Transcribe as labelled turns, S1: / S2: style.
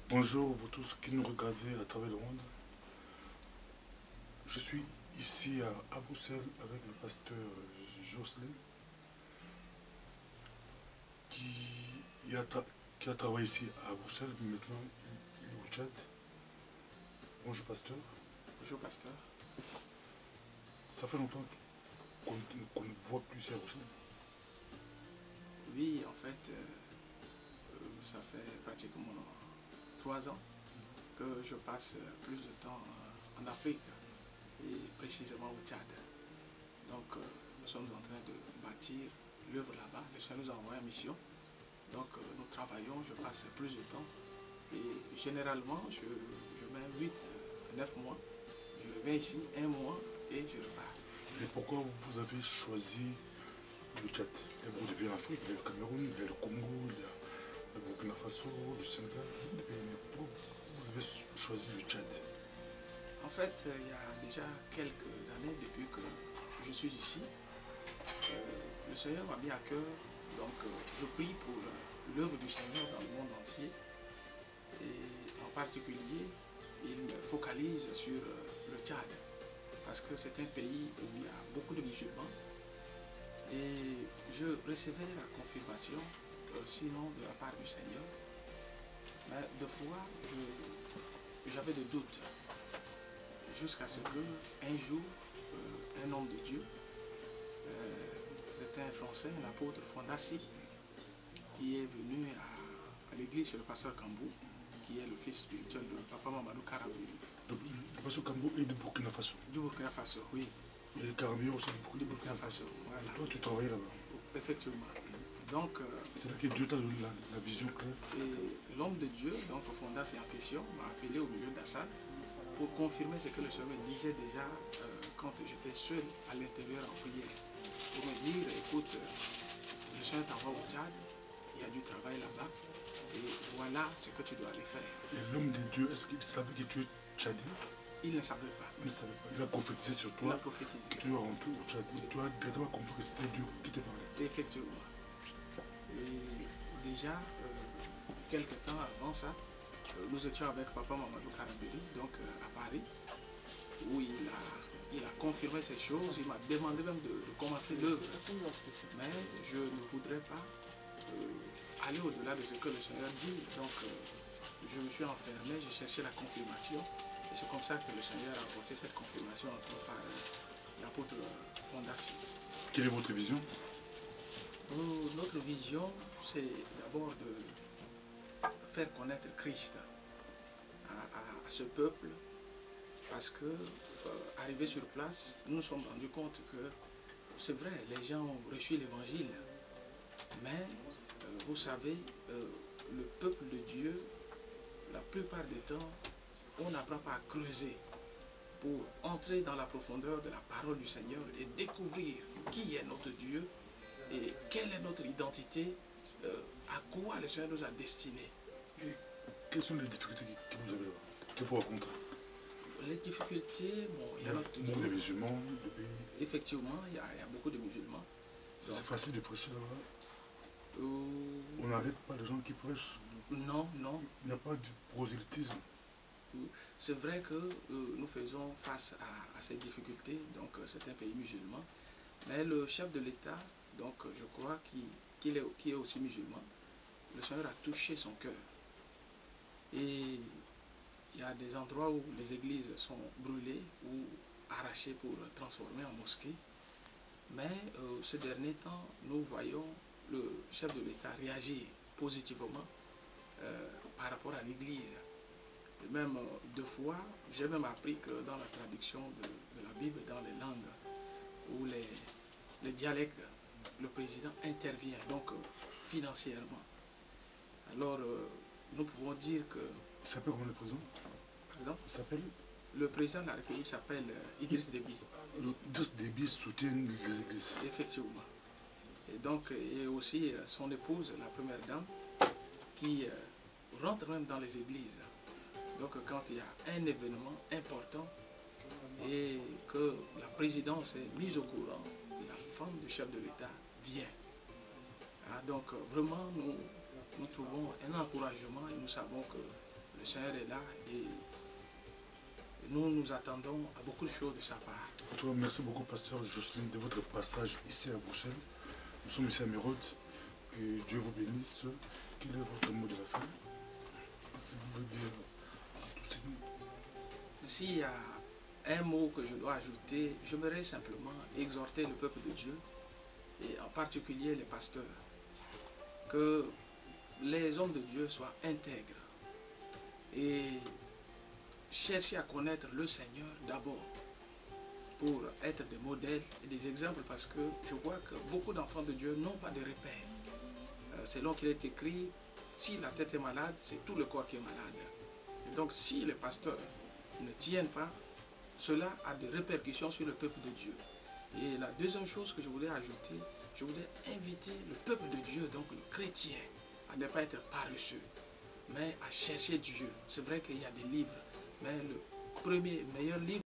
S1: Bonjour vous tous qui nous regardez à travers le monde. Je suis ici à Bruxelles avec le pasteur Jocelyn qui qui a travaillé ici à Bruxelles, mais maintenant il est au Tchad. Bonjour pasteur.
S2: Bonjour pasteur.
S1: Ça fait longtemps qu'on ne voit plus ici à Bruxelles.
S2: Oui, en fait, ça fait pratiquement 3 ans que je passe plus de temps en Afrique et précisément au Tchad. Donc, nous sommes en train de bâtir l'œuvre là-bas. Le Seigneur nous a envoyé en mission. Donc, nous travaillons, je passe plus de temps. Et généralement, je mets 8 à 9 mois. Je reviens ici 1 mois et je repars.
S1: Et pourquoi vous avez choisi le Tchad? Il y a beaucoup de pays en Afrique, il y a le Cameroun, il y a le Congo, il y a le Burkina Faso, le Sénégal, beaucoup de pays. Mais pourquoi vous avez choisi le Tchad?
S2: En fait, il y a déjà quelques années, depuis que je suis ici, le Seigneur m'a mis à cœur, donc je prie pour l'œuvre du Seigneur dans le monde entier. Et en particulier, il me focalise sur le Tchad, parce que c'est un pays où il y a beaucoup de musulmans. Et je recevais la confirmation, sinon de la part du Seigneur. Mais deux fois, j'avais des doutes, jusqu'à ce que un jour, un homme de Dieu, c'était un Français, un apôtre Fondassi, qui est venu à l'église chez le pasteur Kambou, qui est le fils spirituel de Papa Mamadou Karambiri.
S1: Donc, le pasteur Kambo est de Burkina Faso.
S2: Du Burkina Faso, oui.
S1: Et le Karambiri aussi de
S2: Burkina Faso. Voilà.
S1: Et toi, tu travaillais là-bas.
S2: Effectivement. Donc,
S1: c'est là que Dieu t'a donné la vision claire.
S2: Et l'homme de Dieu, donc Fondassi en question, m'a appelé au milieu d'Assad pour confirmer ce que le Seigneur me disait déjà quand j'étais seul à l'intérieur en prière. Pour me dire, écoute, le Seigneur t'envoie au Tchad, il y a du travail là-bas, et voilà ce que tu dois aller faire.
S1: Et l'homme de Dieu, est-ce qu'il savait que tu es tchadien?
S2: Il ne savait pas.
S1: Il ne savait pas. Il a prophétisé sur toi.
S2: Il a prophétisé.
S1: Que tu es rentré au Tchad. Et tu as directement compris que c'était Dieu qui te parlait.
S2: Effectivement. Et déjà, quelques temps avant ça, nous étions avec Papa Mamadou Karambiri, donc à Paris, où il a confirmé ces choses. Il m'a demandé même de commencer l'œuvre. Mais je ne voudrais pas aller au-delà de ce que le Seigneur dit. Donc, je me suis enfermé, j'ai cherché la confirmation. Et c'est comme ça que le Seigneur a apporté cette confirmation encore par l'apôtre Fondassi.
S1: Quelle est votre vision?
S2: Notre vision, c'est d'abord de faire connaître Christ à ce peuple, parce que arrivé sur place, nous nous sommes rendus compte que c'est vrai, les gens ont reçu l'évangile, mais vous savez, le peuple de Dieu, la plupart du temps, on n'apprend pas à creuser pour entrer dans la profondeur de la parole du Seigneur et découvrir qui est notre Dieu et quelle est notre identité, à quoi le Seigneur nous a destinés.
S1: Et quelles sont les difficultés que vous avez là, que vous rencontrez?
S2: Les difficultés, bon, il y en a toujours.
S1: Beaucoup de musulmans, de pays.
S2: Effectivement, il y a beaucoup de musulmans.
S1: C'est facile de prêcher là-bas? On n'arrête pas les gens qui prêchent?
S2: Non, non.
S1: Il n'y a pas de prosélytisme?
S2: C'est vrai que nous faisons face à ces difficultés, donc c'est un pays musulman, mais le chef de l'État, donc je crois qu'il est aussi musulman, le Seigneur a touché son cœur. Et il y a des endroits où les églises sont brûlées ou arrachées pour transformer en mosquée. Mais ces derniers temps, nous voyons le chef de l'État réagir positivement par rapport à l'église. Et même deux fois, j'ai même appris que dans la traduction de la Bible, dans les langues ou les dialectes, le président intervient, donc financièrement. Alors, nous pouvons dire que...
S1: Il s'appelle comment le président?
S2: Pardon?
S1: Il s'appelle?
S2: Le président de la République s'appelle Idriss Déby.
S1: Idriss Déby soutient les églises.
S2: Effectivement. Et donc, et aussi son épouse, la première dame, qui rentre même dans les églises. Donc, quand il y a un événement important et que la présidence est mise au courant, la femme du chef de l'État vient. Ah, donc, vraiment, nous trouvons un encouragement et nous savons que le le Seigneur est là et nous nous attendons à beaucoup de choses de sa part.
S1: En tout cas, merci beaucoup, pasteur Jocelyne, de votre passage ici à Bruxelles. Nous sommes ici à Mérode et Dieu vous bénisse. Quel est votre mot de la fin? Si vous voulez dire tout ce qui...
S2: S'il y a un mot que je dois ajouter, j'aimerais simplement exhorter le peuple de Dieu, et en particulier les pasteurs, que les hommes de Dieu soient intègres et chercher à connaître le Seigneur d'abord pour être des modèles et des exemples, parce que je vois que beaucoup d'enfants de Dieu n'ont pas de repères. Selon qu'il est écrit, si la tête est malade, c'est tout le corps qui est malade. Et donc si les pasteurs ne tiennent pas, cela a des répercussions sur le peuple de Dieu. Et la deuxième chose que je voulais ajouter, je voulais inviter le peuple de Dieu, donc le chrétien, à ne pas être paresseux, mais à chercher Dieu. C'est vrai qu'il y a des livres, mais le premier, meilleur livre